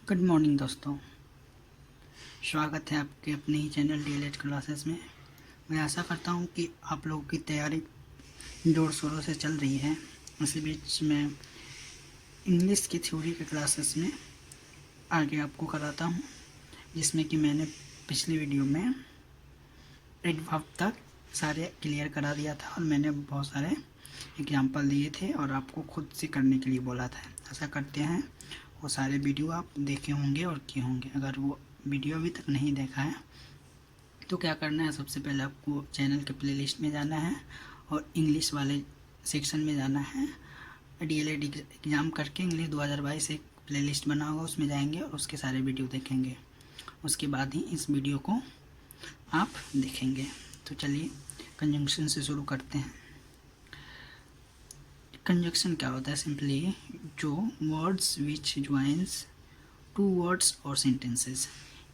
Good morning दोस्तों, स्वागत है आपके अपने ही चैनल डीएलएड क्लासेस में। मैं आशा करता हूं कि आप लोगों की तैयारी जोर शोरों से चल रही है। इसी बीच में इंग्लिश की थ्योरी के क्लासेस में आगे आपको कराता हूं, जिसमें कि मैंने पिछली वीडियो में एडवर्ब तक सारे क्लियर करा दिया था और मैंने बहुत सारे एग्जाम्पल दिए थे और आपको खुद से करने के लिए बोला था। ऐसा करते हैं वो सारे वीडियो आप देखे होंगे और किए होंगे। अगर वो वीडियो अभी तक नहीं देखा है तो क्या करना है, सबसे पहले आपको चैनल के प्लेलिस्ट में जाना है और इंग्लिश वाले सेक्शन में जाना है। डीएलएड एग्ज़ाम करके इंग्लिश 2022 एक प्लेलिस्ट बना होगा, उसमें जाएंगे और उसके सारे वीडियो देखेंगे। उसके बाद ही इस वीडियो को आप देखेंगे। तो चलिए कंजंक्शन से शुरू करते हैं। कंजंक्शन क्या होता है? सिंपली जो words which joins two words और सेंटेंसेस।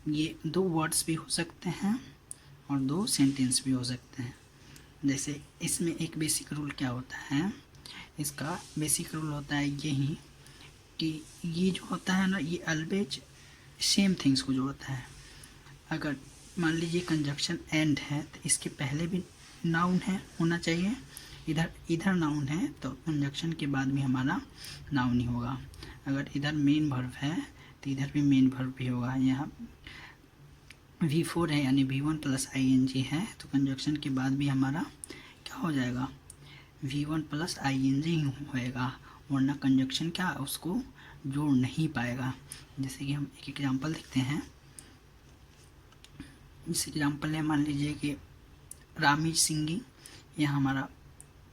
ये दो वर्ड्स भी हो सकते हैं और दो सेंटेंस भी हो सकते हैं। जैसे इसमें एक बेसिक रूल क्या होता है, इसका बेसिक रूल होता है यही कि ये जो होता है ना, ये ऑलवेज सेम थिंग्स को जोड़ता है। अगर मान लीजिए कंजंक्शन एंड है तो इसके पहले भी नाउन है होना चाहिए, इधर नाउन है तो कंजंक्शन के बाद भी हमारा नाउन ही होगा। अगर इधर मेन वर्ब है तो इधर भी मेन वर्ब भी होगा। यहाँ V4 है यानी V1 प्लस ing है तो कंजंक्शन के बाद भी हमारा क्या हो जाएगा, V1 प्लस ing ही होएगा, वरना कंजंक्शन क्या उसको जोड़ नहीं पाएगा। जैसे कि हम एक एग्जांपल देखते हैं। इस एग्जांपल है, मान लीजिए कि राम इज सिंगिंग, यह हमारा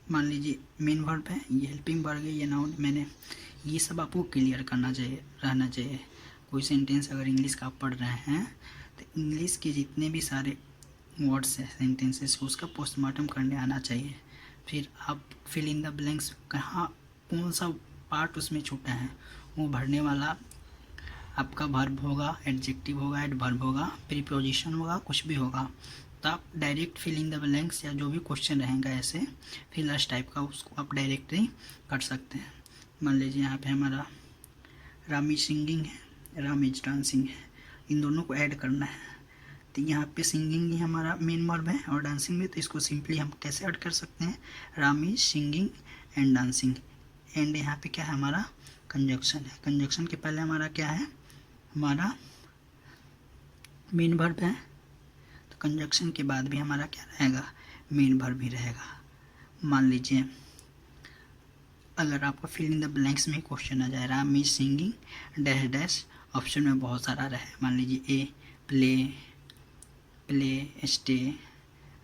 मान लीजिए मेन वर्ब है, ये हेल्पिंग वर्ब है, ये नाउन। मैंने ये सब आपको क्लियर करना चाहिए, रहना चाहिए। कोई सेंटेंस अगर इंग्लिश का आप पढ़ रहे हैं तो इंग्लिश के जितने भी सारे वर्ड्स हैं, सेंटेंसेस, उसका पोस्टमार्टम करने आना चाहिए। फिर आप फिल इन द ब्लैंक्स, कहाँ कौन सा पार्ट उसमें छूटा है वो भरने वाला आपका वर्ब होगा, एडजेक्टिव होगा, एडवर्ब होगा, प्रीपोजिशन होगा, कुछ भी होगा। तो आप direct fill in the blanks या जो भी क्वेश्चन रहेगा ऐसे फिलर्स टाइप का, उसको आप डायरेक्टली कर सकते हैं। मान लीजिए यहाँ पे हमारा राम इज सिंगिंग है, राम इज डांसिंग है, इन दोनों को ऐड करना है। तो यहाँ पे सिंगिंग ही हमारा मेन वर्ब है और डांसिंग में, तो इसको सिंपली हम कैसे ऐड कर सकते हैं, Ram is singing and dancing. And यहाँ पे क्या है, हमारा कंजंक्शन है। कंजंक्शन के पहले हमारा क्या है, हमारा मेन वर्ब है, तो कंजंक्शन के बाद भी हमारा क्या रहेगा, मेन वर्ब ही रहेगा। मान लीजिए अगर आपको फिल इन द ब्लैंक्स में क्वेश्चन आ जाए, Ram is singing dash dash, option में बहुत सारा रहे, मान लीजिए ए प्ले स्टे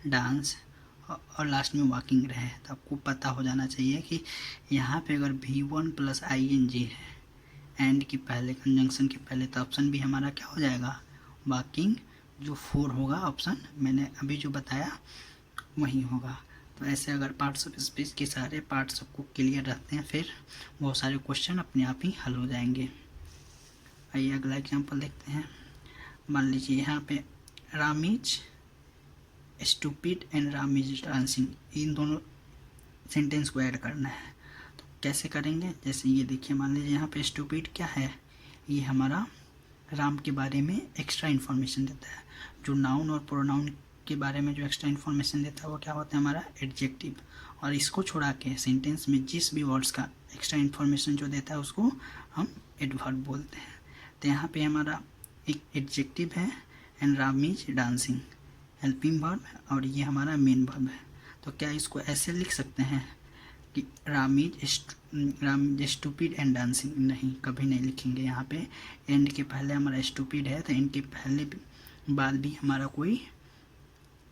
डांस और लास्ट में वॉकिंग रहे, तो आपको पता हो जाना चाहिए कि यहाँ पे अगर V1 प्लस ing है एंड के पहले, कंजंक्शन के पहले, तो ऑप्शन भी हमारा क्या हो जाएगा, वॉकिंग। जो 4 होगा ऑप्शन मैंने अभी जो बताया वही होगा। तो ऐसे अगर पार्ट्स ऑफ स्पीच के सारे पार्ट्स सबको क्लियर रहते हैं, फिर बहुत सारे क्वेश्चन अपने आप ही हल हो जाएंगे। आइए अगला एग्जांपल देखते हैं। मान लीजिए यहाँ पे Ram is stupid and Ram is dancing, इन दोनों सेंटेंस को ऐड करना है। तो कैसे करेंगे, जैसे ये देखिए, मान लीजिए यहाँ पे स्टूपिड क्या है, ये हमारा राम के बारे में एक्स्ट्रा इन्फॉर्मेशन देता है। जो नाउन और प्रोनाउन के बारे में जो एक्स्ट्रा इन्फॉर्मेशन देता है वो क्या होता है, हमारा एडजेक्टिव। और इसको छोड़ा के सेंटेंस में जिस भी वर्ड्स का एक्स्ट्रा इन्फॉर्मेशन जो देता है उसको हम एडवर्ब बोलते हैं। तो यहाँ पे हमारा एक एडजेक्टिव है and Ram is dancing helping verb, और ये हमारा मेन वर्ब है। तो क्या इसको ऐसे लिख सकते हैं कि Ram is stupid and dancing? नहीं, कभी नहीं लिखेंगे। यहाँ पे एंड के पहले हमारा स्टूपिड है तो एंड के पहले बाद भी हमारा कोई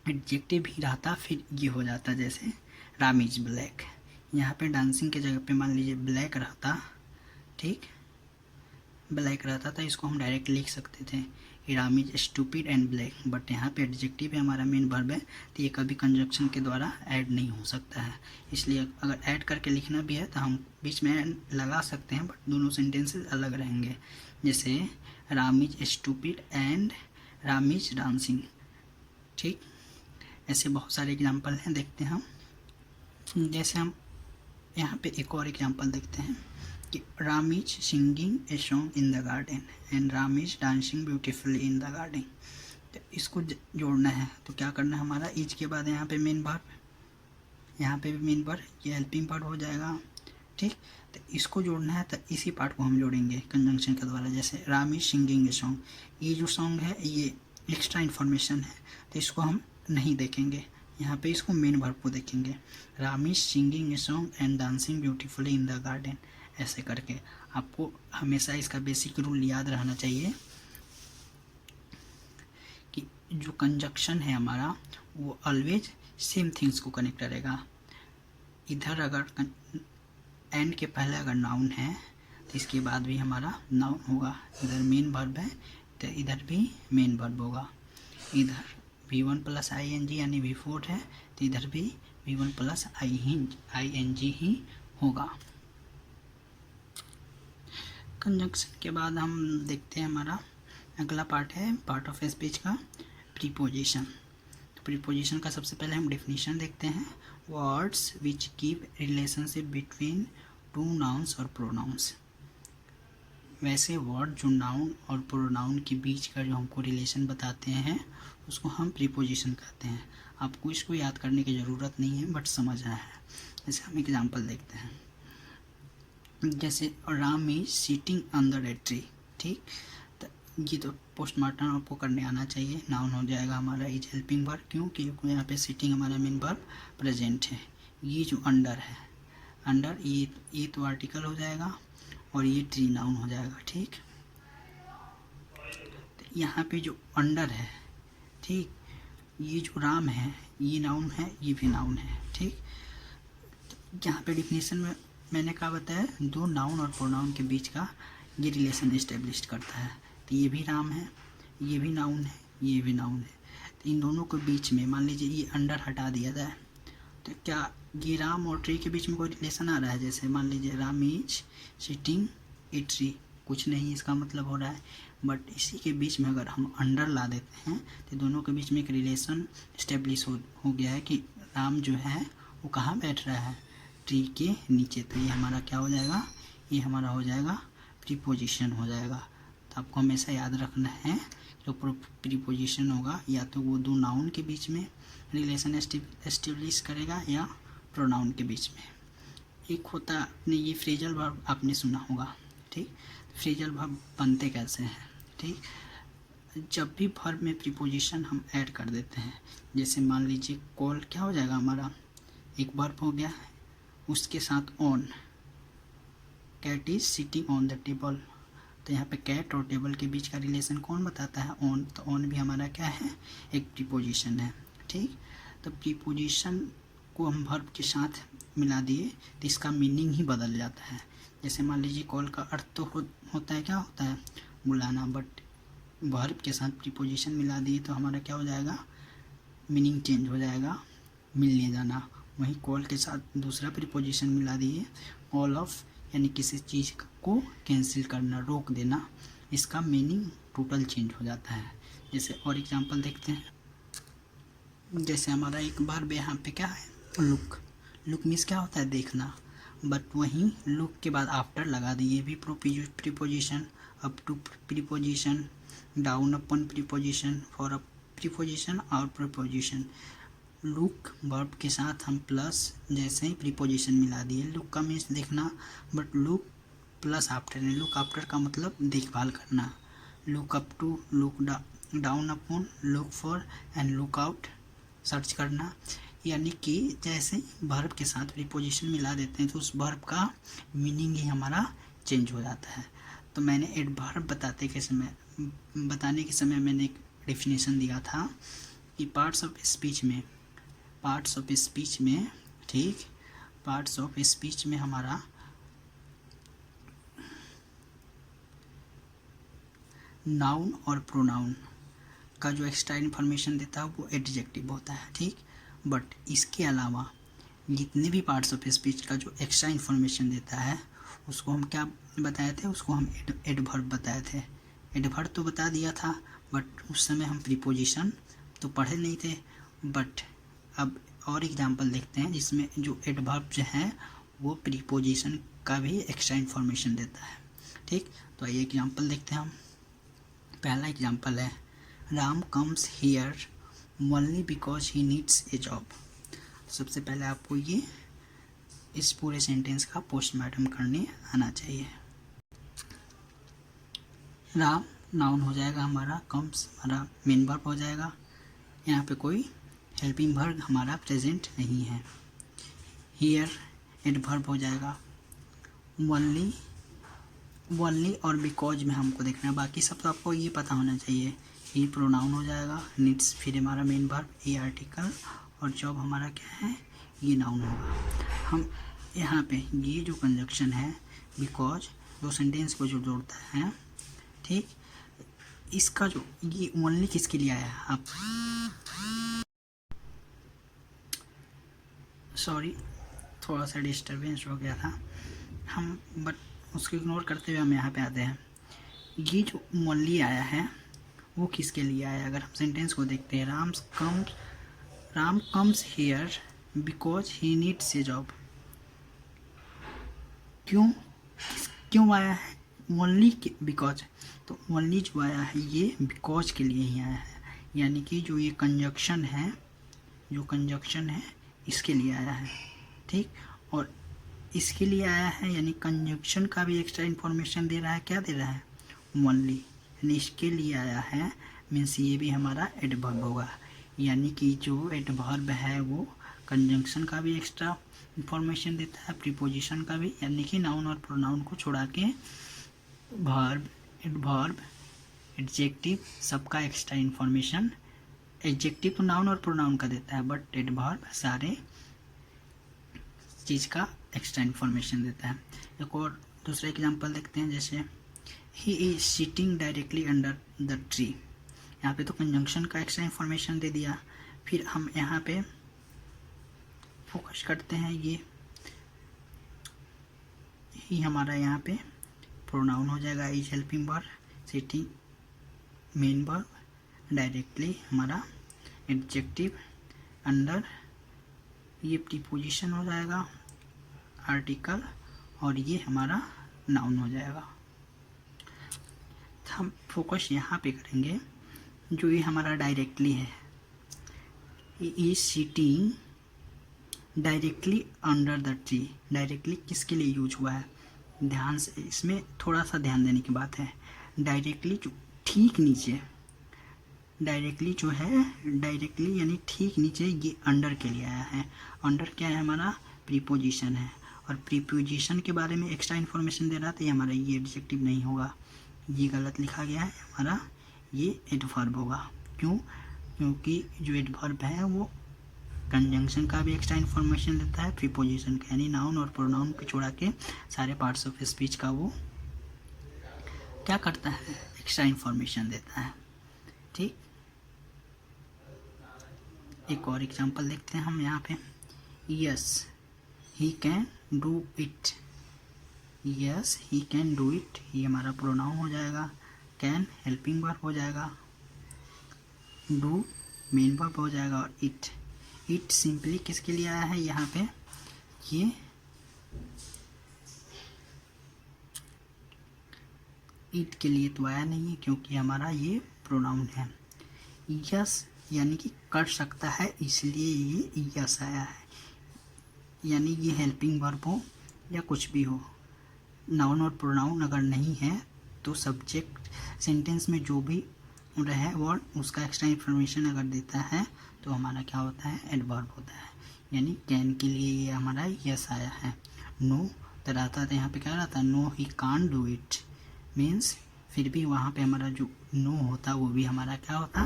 एडजेक्टिव ही रहता, फिर ये हो जाता। जैसे राम इज ब्लैक, यहाँ पे डांसिंग के जगह पे मान लीजिए ब्लैक रहता, ठीक, ब्लैक रहता था, इसको हम डायरेक्ट लिख सकते थे Ram is stupid and black. But यहाँ पे एडजेक्टिव है, हमारा मेन वर्ब है, तो ये कभी कंजंक्शन के द्वारा ऐड नहीं हो सकता है। इसलिए अगर ऐड करके लिखना भी है तो हम बीच में लगा सकते हैं, बट दोनों सेंटेंसेस अलग रहेंगे। जैसे Ram is stupid and Ram is dancing, ठीक। ऐसे बहुत सारे एग्जाम्पल हैं, देखते हैं हम। जैसे हम यहाँ पे एक और एग्जाम्पल देखते हैं कि Ram is singing a song in the garden and Ram is dancing beautifully in the garden. तो इसको जोड़ना है तो क्या करना है, हमारा इज के बाद यहाँ पे मेन वर्ब, यहाँ पे भी मेन वर्ब, ये हेल्पिंग पार्ट हो जाएगा। ठीक, तो इसको जोड़ना है तो इसी पार्ट को हम जोड़ेंगे कंजंक्शन के द्वारा। जैसे Ram is singing a song, ये जो सॉन्ग है ये एक्स्ट्रा इन्फॉर्मेशन है तो इसको हम नहीं देखेंगे, यहाँ पे इसको मेन वर्ब को देखेंगे। Ram is singing a song and dancing beautifully in the garden, ऐसे करके आपको हमेशा इसका बेसिक रूल याद रहना चाहिए कि जो कंजक्शन है हमारा वो ऑलवेज सेम थिंग्स को कनेक्ट करेगा। इधर अगर एंड के पहले अगर नाउन है तो इसके बाद भी हमारा नाउन होगा। इधर मेन वर्ब है तो इधर भी मेन वर्ब होगा। इधर V1 प्लस ING यानी V4 है तो इधर भी V1 प्लस ING ही होगा। कंजंक्शन के बाद हम देखते हैं हमारा अगला पार्ट है पार्ट ऑफ स्पीच का प्रीपोजिशन। तो प्रीपोजिशन का सबसे पहले हम डेफिनेशन देखते हैं। Words which give relationship between two nouns और प्रोनाउंस। वैसे वर्ड जो नाउन और प्रोनाउन के बीच का जो हमको रिलेशन बताते हैं उसको हम प्रीपोजिशन कहते हैं। आपको इसको याद करने की ज़रूरत नहीं है बट समझना है। जैसे हम एग्जांपल देखते हैं, जैसे Ram is sitting under a tree. ठीक, तो ये तो पोस्टमार्टम आपको करने आना चाहिए। नाउन हो जाएगा हमारा इज हेल्पिंग वर्ब, क्यों, क्योंकि यहाँ पे सिटिंग हमारा मेन वर्ब प्रेजेंट है। ये जो अंडर है, अंडर ये तो आर्टिकल हो जाएगा और ये ट्री नाउन हो जाएगा। ठीक, तो यहाँ पे जो अंडर है, ठीक, ये जो राम है ये नाउन है, ये भी नाउन है। ठीक, तो यहाँ पे डिफिनेशन में मैंने कहा बताया दो नाउन और प्रोनाउन के बीच का ये रिलेशन इस्टेब्लिश करता है। तो ये भी राम है, ये भी नाउन है, ये भी नाउन है। तो इन दोनों के बीच में मान लीजिए ये अंडर हटा दिया जाए तो क्या ये राम और ट्री के बीच में कोई रिलेशन आ रहा है? जैसे मान लीजिए Ram is sitting a tree, कुछ नहीं इसका मतलब हो रहा है, बट इसी के बीच में अगर हम अंडर ला देते हैं तो दोनों के बीच में एक रिलेशन इस्टेब्लिश हो गया है कि राम जो है वो कहाँ बैठ रहा है, ट्री के नीचे। तो ये हमारा क्या हो जाएगा, ये हमारा हो जाएगा प्रीपोजिशन हो जाएगा। तो आपको हमेशा याद रखना है जो प्रीपोजिशन होगा या तो वो दो नाउन के बीच में रिलेशन एस्टेब्लिश करेगा या प्रोनाउन के बीच में। एक होता आपने ये फ्रेजल वर्ब आपने सुना होगा। ठीक, फ्रेजल वर्ब बनते कैसे हैं? ठीक, जब भी वर्ब में प्रीपोजिशन हम ऐड कर देते हैं, जैसे मान लीजिए कॉल क्या हो जाएगा हमारा, एक वर्ब हो गया, उसके साथ on, cat is sitting on the table. तो यहाँ पे कैट और टेबल के बीच का रिलेशन कौन बताता है? ऑन। तो ऑन भी हमारा क्या है, एक प्रीपोजिशन है। ठीक, तो प्रीपोजिशन को हम वर्ब के साथ मिला दिए तो इसका मीनिंग ही बदल जाता है। जैसे मान लीजिए कॉल का अर्थ तो होता है, क्या होता है, बुलाना, बट वर्ब के साथ प्रीपोजिशन मिला दिए तो हमारा क्या हो जाएगा, मीनिंग चेंज हो जाएगा, मिलने जाना। वहीं कॉल के साथ दूसरा प्रीपोजिशन मिला दिए, कॉल ऑफ, यानी किसी चीज़ को कैंसिल करना, रोक देना, इसका मीनिंग टोटल चेंज हो जाता है। जैसे और एग्जांपल देखते हैं, जैसे हमारा एक बार यहाँ पे क्या है, लुक। लुक मीन्स क्या होता है, देखना, बट वहीं लुक के बाद आफ्टर लगा दिए भी preposition, up to preposition, down upon preposition, for a preposition और प्रीपोजिशन। लुक वर्ब के साथ हम प्लस जैसे ही प्रीपोजिशन मिला दिए, लुक का मीन्स देखना, बट लुक प्लस आफ्टर है। लुक आफ्टर का मतलब देखभाल करना। Look up to, look down upon, look for and look out, search करना। यानी कि जैसे ही वर्ब के साथ प्रीपोजिशन मिला देते हैं तो उस वर्ब का मीनिंग ही हमारा चेंज हो जाता है। तो मैंने एडवर्ब बताने के समय मैंने एक डेफिनेशन दिया था कि पार्ट्स ऑफ स्पीच में ठीक, पार्ट्स ऑफ स्पीच में हमारा नाउन और प्रोनाउन का जो एक्स्ट्रा इन्फॉर्मेशन देता है वो एडजेक्टिव होता है। ठीक, बट इसके अलावा जितने भी पार्ट्स ऑफ स्पीच का जो एक्स्ट्रा इन्फॉर्मेशन देता है उसको हम क्या बताए थे, उसको हम एडवर्ब बताए थे। एडवर्ब तो बता दिया था बट उस समय हम प्रीपोजिशन तो पढ़े नहीं थे। बट अब और एग्जांपल देखते हैं जिसमें जो एडवर्ब जो है वो प्रीपोजिशन का भी एक्स्ट्रा इन्फॉर्मेशन देता है। ठीक, तो आइए एग्जाम्पल देखते हैं हम। पहला एग्जाम्पल है Ram comes here only because he needs a job. सबसे पहले आपको ये इस पूरे सेंटेंस का पोस्टमार्टम करने आना चाहिए। राम नाउन हो जाएगा हमारा, कम्स हमारा मेन वर्ब हो जाएगा, यहाँ पे कोई हेल्पिंग वर्ब हमारा प्रेजेंट नहीं है। हियर एडवर्ब हो जाएगा। ओनली और बिकॉज में हमको देखना है, बाकी सब तो आपको ये पता होना चाहिए। ही प्रोनाउन हो जाएगा, नीड्स फिर हमारा मेन वर्ब, ए आर्टिकल, और जॉब हमारा क्या है, ये नाउन होगा। हम यहाँ पे ये जो कंजक्शन है बिकॉज, दो सेंटेंस को जो जोड़ता है, ठीक, इसका जो ये ओनली किसके लिए आया है, आप सॉरी थोड़ा सा डिस्टर्बेंस हो गया था हम, बट उसको इग्नोर करते हुए हम यहाँ पे आते हैं। ये जो ओनली आया है वो किसके लिए आया है, अगर हम सेंटेंस को देखते हैं, Ram comes here because he needs a job. क्यों आया है ओनली, बिकॉज, तो ओनली जो आया है ये बिकॉज के लिए ही आया है, यानी कि जो ये कंजक्शन है इसके लिए आया है। ठीक, और इसके लिए आया है यानी कंजक्शन का भी एक्स्ट्रा इन्फॉर्मेशन दे रहा है, क्या दे रहा है, ओनली, यानी इसके लिए आया है, मीन्स ये भी हमारा एडवर्ब होगा, यानी कि जो एडवर्ब है वो कंजंक्शन का भी एक्स्ट्रा इन्फॉर्मेशन देता है, प्रीपोजिशन का भी, यानी कि नाउन और प्रोनाउन को छोड़ा के वर्ब, एडवर्ब, एडजेक्टिव सबका एक्स्ट्रा इन्फॉर्मेशन, एडजेक्टिव तो नाउन और प्रोनाउन का देता है, बट एडवर्ब सारे चीज़ का एक्स्ट्रा इन्फॉर्मेशन देता है। एक और दूसरा एग्जांपल देखते हैं, जैसे he is sitting directly under the tree. यहाँ पे तो कंजंक्शन का एक्स्ट्रा इन्फॉर्मेशन दे दिया, फिर हम यहाँ पे फोकस करते हैं, ये ही हमारा यहाँ पे प्रोनाउन हो जाएगा, is helping verb, sitting main verb, directly हमारा एडजेक्टिव, अंडर ये प्रीपोजिशन हो जाएगा, आर्टिकल, और ये हमारा नाउन हो जाएगा। हम फोकस यहाँ पे करेंगे, जो ये हमारा डायरेक्टली है, is sitting directly under the tree. Directly किसके लिए यूज हुआ है, ध्यान से, इसमें थोड़ा सा ध्यान देने की बात है। डायरेक्टली जो ठीक नीचे, डायरेक्टली जो है, डायरेक्टली यानी ठीक नीचे, ये अंडर के लिए आया है। अंडर क्या है हमारा, प्रीपोजिशन है, और प्रीपोजिशन के बारे में एक्स्ट्रा इन्फॉर्मेशन दे रहा था, ये हमारा ये एडजेक्टिव नहीं होगा, ये गलत लिखा गया है, हमारा ये एडवर्ब होगा। क्योंकि जो एडवर्ब है वो कंजंक्शन का भी एक्स्ट्रा इन्फॉर्मेशन देता है, प्रीपोजिशन का, यानी नाउन और प्रोनाउन को छोड़ा के सारे पार्ट्स ऑफ स्पीच का वो क्या करता है, एक्स्ट्रा इन्फॉर्मेशन देता है। ठीक, एक और एग्जांपल देखते हैं हम यहाँ पे, yes he can do it. Yes he can do it, ये हमारा प्रोनाउन हो जाएगा, कैन हेल्पिंग वर्ब हो जाएगा, डू मेन वर्ब हो जाएगा, और इट सिंपली किसके लिए आया है, यहाँ पे ये इट के लिए तो आया नहीं है, क्योंकि हमारा ये प्रोनाउन है। यस यानी कि कर सकता है, इसलिए ये यस आया है, यानी ये हेल्पिंग वर्ब हो या कुछ भी हो, नाउन और प्रोनाउन अगर नहीं है तो सब्जेक्ट सेंटेंस में जो भी रहे वर्ड उसका एक्स्ट्रा इन्फॉर्मेशन अगर देता है तो हमारा क्या होता है, एडवर्ब होता है। यानी कैन के लिए ये हमारा यस आया है। नो तो रहता था यहाँ पे क्या रहता है, no he can do it, means फिर भी वहाँ पे हमारा जो नो होता वो भी हमारा क्या होता,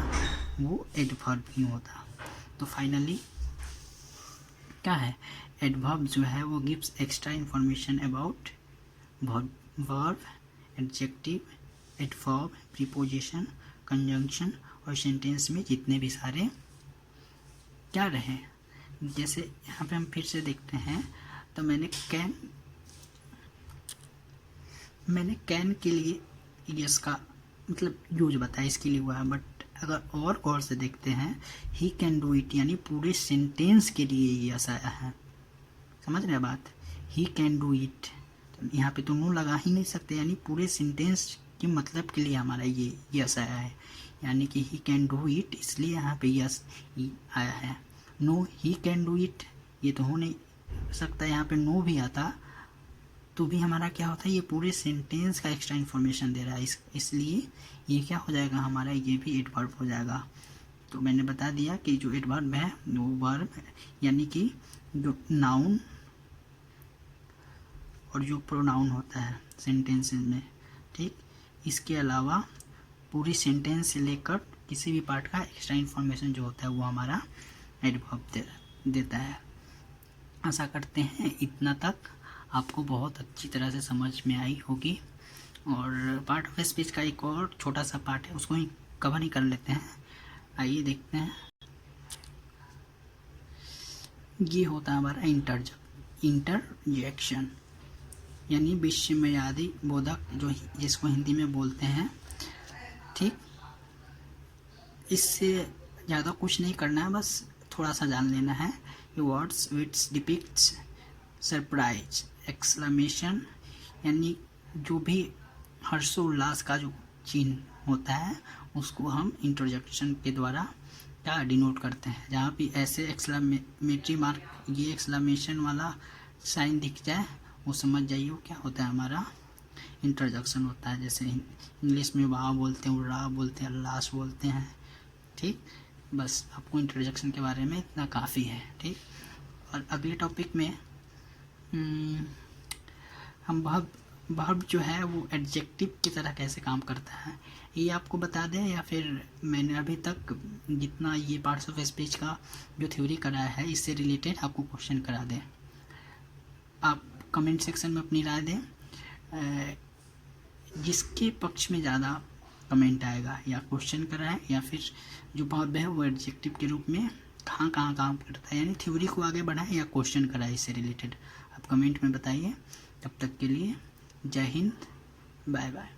वो एडवर्ब ही होता। तो फाइनली क्या है, एडवर्ब जो है वो gives extra information about verb, adjective, adverb, preposition, conjunction, और सेंटेंस में जितने भी सारे क्या रहे। जैसे यहाँ पे हम फिर से देखते हैं, तो मैंने कैन के लिए यस का मतलब यूज बताया, इसके लिए हुआ है, बट अगर और गौर से देखते हैं, ही कैन डू इट यानी पूरे सेंटेंस के लिए यस आया है। समझ रहे हैं बात, ही कैन डू इट, यहाँ पे तो नो लगा ही नहीं सकते, यानी पूरे सेंटेंस के मतलब के लिए हमारा ये यस आया है, यानी कि ही कैन डू इट, इसलिए यहाँ पे यस आया है। No he can do it ये तो हो नहीं सकता, यहाँ पे नो भी आता तो भी हमारा क्या होता है, ये पूरे सेंटेंस का एक्स्ट्रा इन्फॉर्मेशन दे रहा है, इसलिए ये क्या हो जाएगा हमारा, ये भी एडवर्ब हो जाएगा। तो मैंने बता दिया कि जो एडवर्ब है वो वर्ब यानी कि जो नाउन और जो प्रोनाउन होता है सेंटेंसेस में, ठीक, इसके अलावा पूरी सेंटेंस से लेकर किसी भी पार्ट का एक्स्ट्रा इन्फॉर्मेशन जो होता है वो हमारा एडवर्ब देता है। आशा करते हैं इतना तक आपको बहुत अच्छी तरह से समझ में आई होगी। और पार्ट ऑफ स्पीच का एक और छोटा सा पार्ट है, उसको ही कवर ही कर लेते हैं। आइए देखते हैं। ये होता है हमारा इंटरजेक्शन, यानी विस्मयादि बोधक, जो जिसको हिंदी में बोलते हैं, ठीक। इससे ज़्यादा कुछ नहीं करना है, बस थोड़ा सा जान लेना है। Words which depicts surprise, exclamation, यानी जो भी हर्षोल्लास का जो चिन्ह होता है उसको हम इंटरजेक्शन के द्वारा क्या डिनोट करते हैं। जहाँ भी ऐसे एक्सक्लेमेटरी मार्क, ये एक्सक्लेमेशन वाला साइन दिख जाए वो समझ जाइए वो क्या होता है, हमारा इंटरजेक्शन होता है। जैसे इंग्लिश में वाह बोलते हैं, उड़ा बोलते हैं, अल्लास बोलते हैं, ठीक। बस आपको इंटरजेक्शन के बारे में इतना काफ़ी है, ठीक। और अगले टॉपिक में हम वर्ब जो है वो एडजेक्टिव की तरह कैसे काम करता है ये आपको बता दें, या फिर मैंने अभी तक जितना ये पार्ट्स ऑफ स्पीच का जो थ्योरी कराया है इससे रिलेटेड आपको क्वेश्चन करा दें। आप कमेंट सेक्शन में अपनी राय दें, जिसके पक्ष में ज़्यादा कमेंट आएगा या क्वेश्चन कराएं, या फिर जो वर्ब है वो एडजेक्टिव के रूप में कहाँ काम करता है, यानी थ्योरी को आगे बढ़ाएं या क्वेश्चन कराएं इससे रिलेटेड, आप कमेंट में बताइए। तब तक के लिए जय हिंद, बाय बाय।